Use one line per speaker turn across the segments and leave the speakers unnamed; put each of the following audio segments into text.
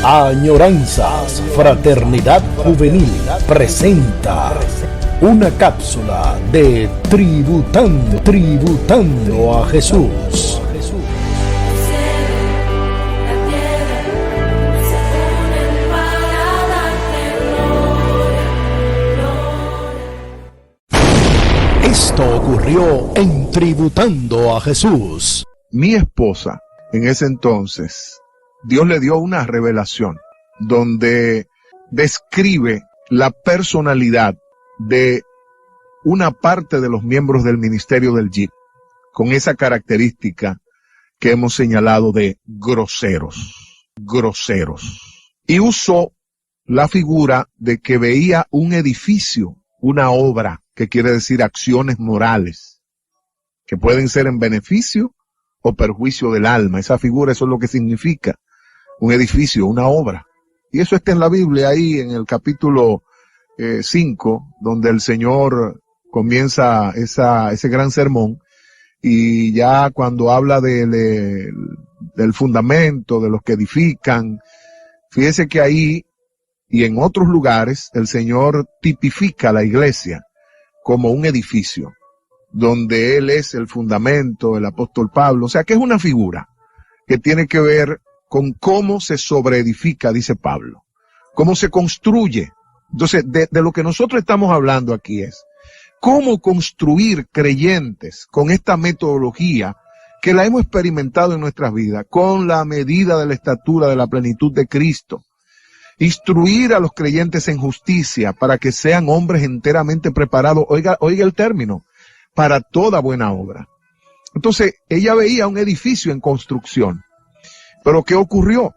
Añoranzas Fraternidad Juvenil presenta una cápsula de Tributando a Jesús. Esto ocurrió en Tributando a Jesús.
Mi esposa, en ese entonces, Dios le dio una revelación donde describe la personalidad de una parte de los miembros del ministerio del JIP, con esa característica que hemos señalado de groseros. Y usó la figura de que veía un edificio, una obra, que quiere decir acciones morales, que pueden ser en beneficio o perjuicio del alma. Esa figura, eso es lo que significa un edificio, una obra. Y eso está en la Biblia, ahí en el capítulo 5, donde el Señor comienza ese gran sermón, y ya cuando habla del fundamento, de los que edifican, fíjese que ahí y en otros lugares el Señor tipifica a la iglesia como un edificio, donde Él es el fundamento, el apóstol Pablo. O sea que es una figura que tiene que ver con cómo se sobreedifica, dice Pablo, cómo se construye. Entonces, de lo que nosotros estamos hablando aquí es cómo construir creyentes con esta metodología que la hemos experimentado en nuestras vidas, con la medida de la estatura de la plenitud de Cristo. Instruir a los creyentes en justicia para que sean hombres enteramente preparados, oiga el término, para toda buena obra. Entonces, ella veía un edificio en construcción. Pero ¿qué ocurrió?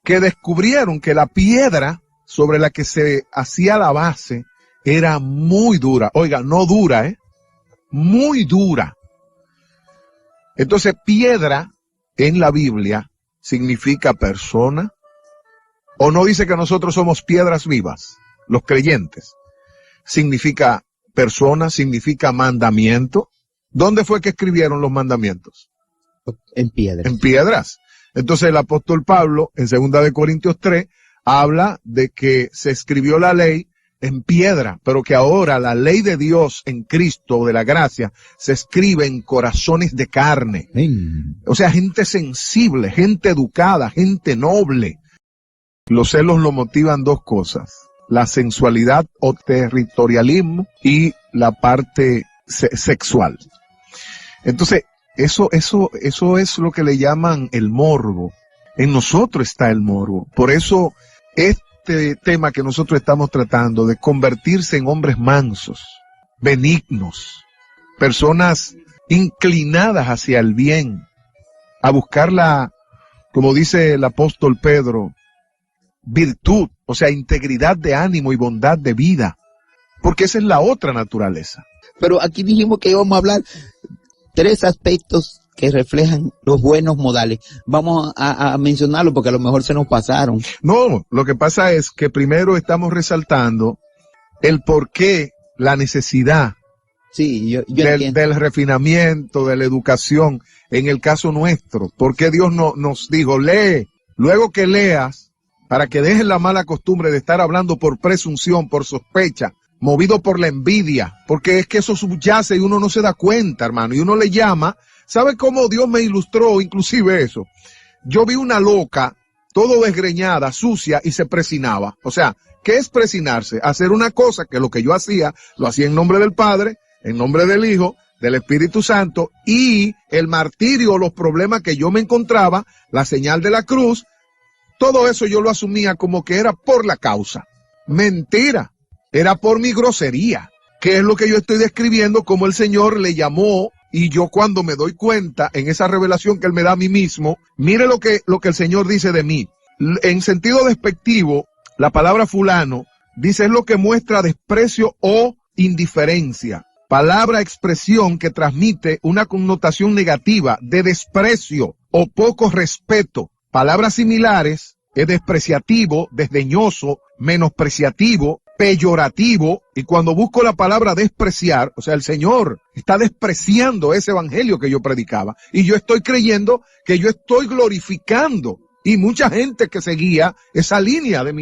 Que descubrieron que la piedra sobre la que se hacía la base era muy dura. Oiga, no dura, muy dura. Entonces, piedra en la Biblia significa persona. ¿O no dice que nosotros somos piedras vivas, los creyentes? Significa persona, significa mandamiento. ¿Dónde fue que escribieron los mandamientos?
En piedras.
En piedras. Entonces el apóstol Pablo, en 2 de Corintios 3, habla de que se escribió la ley en piedra, pero que ahora la ley de Dios en Cristo, de la gracia, se escribe en corazones de carne. O sea, gente sensible, gente educada, gente noble. Los celos lo motivan dos cosas: la sensualidad o territorialismo y la parte sexual. Entonces, eso es lo que le llaman el morbo. En nosotros está el morbo. Por eso, este tema que nosotros estamos tratando de convertirse en hombres mansos, benignos, personas inclinadas hacia el bien, a buscar como dice el apóstol Pedro, virtud, o sea, integridad de ánimo y bondad de vida, porque esa es la otra naturaleza.
Pero aquí dijimos que íbamos a hablar 3 aspectos que reflejan los buenos modales. Vamos a mencionarlo porque a lo mejor se nos pasaron.
No, lo que pasa es que primero estamos resaltando el por qué, la necesidad del refinamiento, de la educación, en el caso nuestro. ¿Por qué Dios nos dijo, lee? Luego que leas, para que dejes la mala costumbre de estar hablando por presunción, por sospecha, movido por la envidia, porque es que eso subyace y uno no se da cuenta, hermano, y uno le llama. ¿Sabe cómo Dios me ilustró inclusive eso? Yo vi una loca, todo desgreñada, sucia, y se presinaba. O sea, ¿qué es presinarse? Hacer una cosa que lo que yo hacía, lo hacía en nombre del Padre, en nombre del Hijo, del Espíritu Santo, y el martirio, los problemas que yo me encontraba, la señal de la cruz, todo eso yo lo asumía como que era por la causa. Mentira. Era por mi grosería, que es lo que yo estoy describiendo, como el Señor le llamó, y yo cuando me doy cuenta en esa revelación que Él me da a mí mismo, mire lo que el Señor dice de mí. En sentido despectivo, la palabra fulano dice es lo que muestra desprecio o indiferencia. Palabra, expresión que transmite una connotación negativa de desprecio o poco respeto. Palabras similares es despreciativo, desdeñoso, menospreciativo, peyorativo, y cuando busco la palabra despreciar, o sea, el Señor está despreciando ese evangelio que yo predicaba, y yo estoy creyendo que yo estoy glorificando Y mucha gente que seguía esa línea de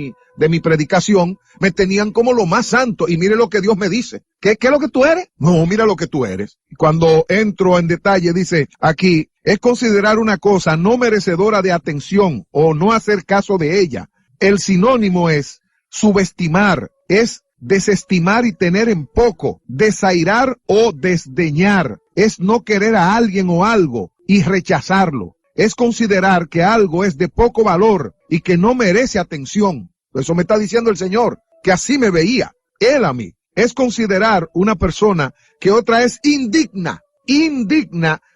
mi predicación me tenían como lo más santo. Y mire lo que Dios me dice. ¿Qué es lo que tú eres? No, mira lo que tú eres. Cuando entro en detalle, dice aquí, es considerar una cosa no merecedora de atención o no hacer caso de ella. El sinónimo es subestimar, es desestimar y tener en poco, desairar o desdeñar, es no querer a alguien o algo y rechazarlo, es considerar que algo es de poco valor y que no merece atención. Eso me está diciendo el Señor, que así me veía, Él a mí. Es considerar una persona que otra es indigna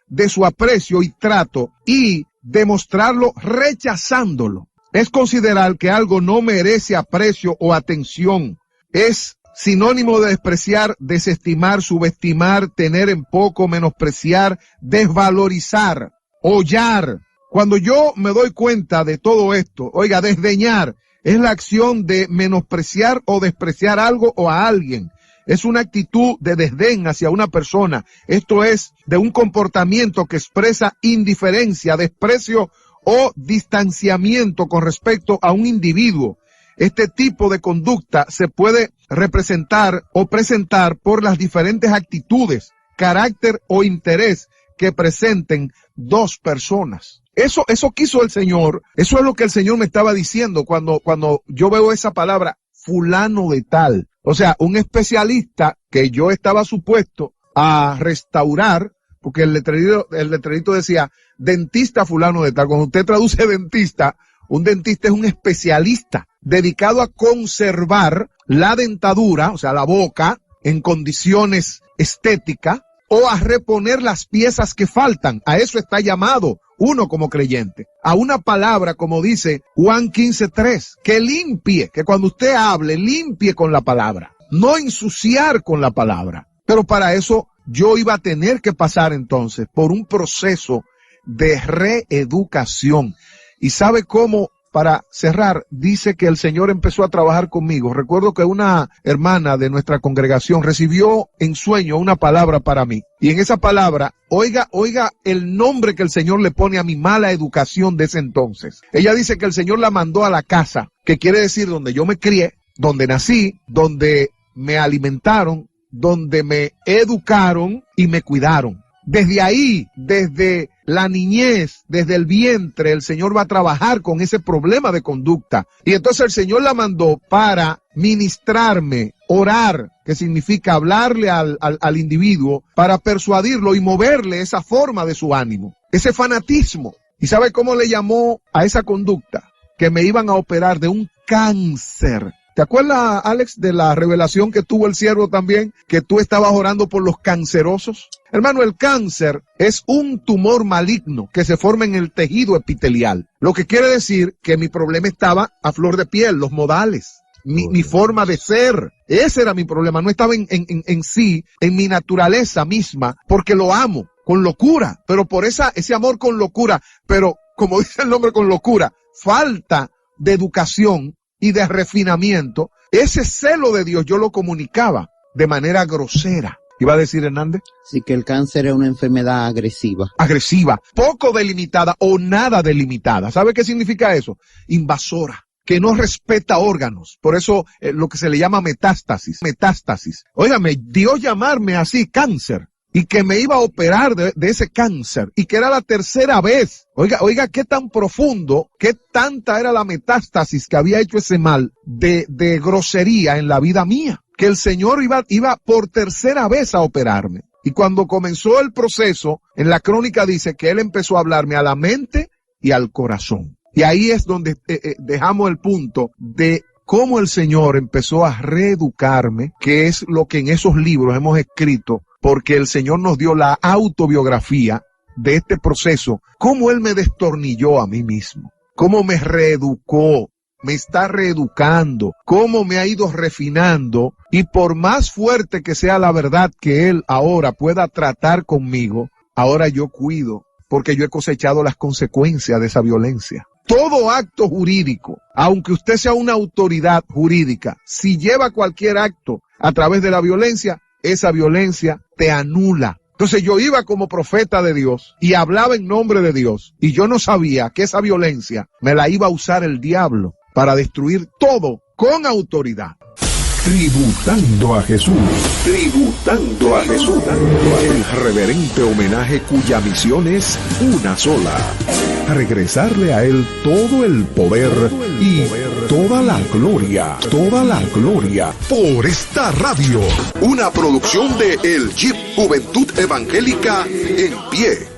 de su aprecio y trato y demostrarlo rechazándolo. Es considerar que algo no merece aprecio o atención. Es sinónimo de despreciar, desestimar, subestimar, tener en poco, menospreciar, desvalorizar, hollar. Cuando yo me doy cuenta de todo esto, oiga, desdeñar es la acción de menospreciar o despreciar algo o a alguien. Es una actitud de desdén hacia una persona. Esto es de un comportamiento que expresa indiferencia, desprecio o distanciamiento con respecto a un individuo. Este tipo de conducta se puede representar o presentar por las diferentes actitudes, carácter o interés que presenten dos personas. Eso quiso el Señor, eso es lo que el Señor me estaba diciendo cuando yo veo esa palabra, fulano de tal. O sea, un especialista que yo estaba supuesto a restaurar, porque el letrerito decía, dentista fulano de tal. Cuando usted traduce dentista, un dentista es un especialista dedicado a conservar la dentadura, o sea, la boca, en condiciones estéticas, o a reponer las piezas que faltan. A eso está llamado uno como creyente. A una palabra, como dice Juan 15:3, que limpie, que cuando usted hable, limpie con la palabra. No ensuciar con la palabra. Pero para eso yo iba a tener que pasar entonces por un proceso de reeducación. ¿Y sabe cómo? Para cerrar, dice que el Señor empezó a trabajar conmigo. Recuerdo que una hermana de nuestra congregación recibió en sueño una palabra para mí. Y en esa palabra, oiga el nombre que el Señor le pone a mi mala educación de ese entonces. Ella dice que el Señor la mandó a la casa, que quiere decir donde yo me crié, donde nací, donde me alimentaron, donde me educaron y me cuidaron. Desde ahí, desde la niñez, desde el vientre, el Señor va a trabajar con ese problema de conducta. Y entonces el Señor la mandó para ministrarme, orar, que significa hablarle al individuo, para persuadirlo y moverle esa forma de su ánimo, ese fanatismo. ¿Y sabe cómo le llamó a esa conducta? Que me iban a operar de un cáncer. ¿Te acuerdas, Alex, de la revelación que tuvo el siervo también? Que tú estabas orando por los cancerosos. Hermano, el cáncer es un tumor maligno que se forma en el tejido epitelial. Lo que quiere decir que mi problema estaba a flor de piel, los modales, mi forma de ser. Ese era mi problema, no estaba en sí, en mi naturaleza misma, porque lo amo con locura, pero por ese amor con locura, pero como dice el nombre con locura, falta de educación y de refinamiento, ese celo de Dios yo lo comunicaba de manera grosera. ¿Iba a decir Hernández?
Sí, que el cáncer es una enfermedad agresiva.
Agresiva, poco delimitada o nada delimitada. ¿Sabe qué significa eso? Invasora, que no respeta órganos. Por eso lo que se le llama metástasis. Óigame, Dios llamarme así cáncer. Y que me iba a operar de ese cáncer, y que era la tercera vez. Oiga, qué tan profundo, qué tanta era la metástasis que había hecho ese mal de grosería en la vida mía, que el Señor iba por tercera vez a operarme. Y cuando comenzó el proceso, en la crónica dice que Él empezó a hablarme a la mente y al corazón. Y ahí es donde dejamos el punto de cómo el Señor empezó a reeducarme, que es lo que en esos libros hemos escrito, porque el Señor nos dio la autobiografía de este proceso, cómo Él me destornilló a mí mismo, cómo me reeducó, me está reeducando, cómo me ha ido refinando, y por más fuerte que sea la verdad que Él ahora pueda tratar conmigo, ahora yo cuido, porque yo he cosechado las consecuencias de esa violencia. Todo acto jurídico, aunque usted sea una autoridad jurídica, si lleva cualquier acto a través de la violencia, esa violencia te anula Entonces yo iba como profeta de Dios y hablaba en nombre de Dios. Y yo no sabía que esa violencia me la iba a usar el diablo para destruir todo con autoridad.
Tributando a Jesús.
Tributando a Jesús. El reverente homenaje cuya misión es una sola. Regresarle a Él todo el poder y toda la gloria. Toda la gloria. Por esta radio. Una producción de El Jeep Juventud Evangélica en Pie.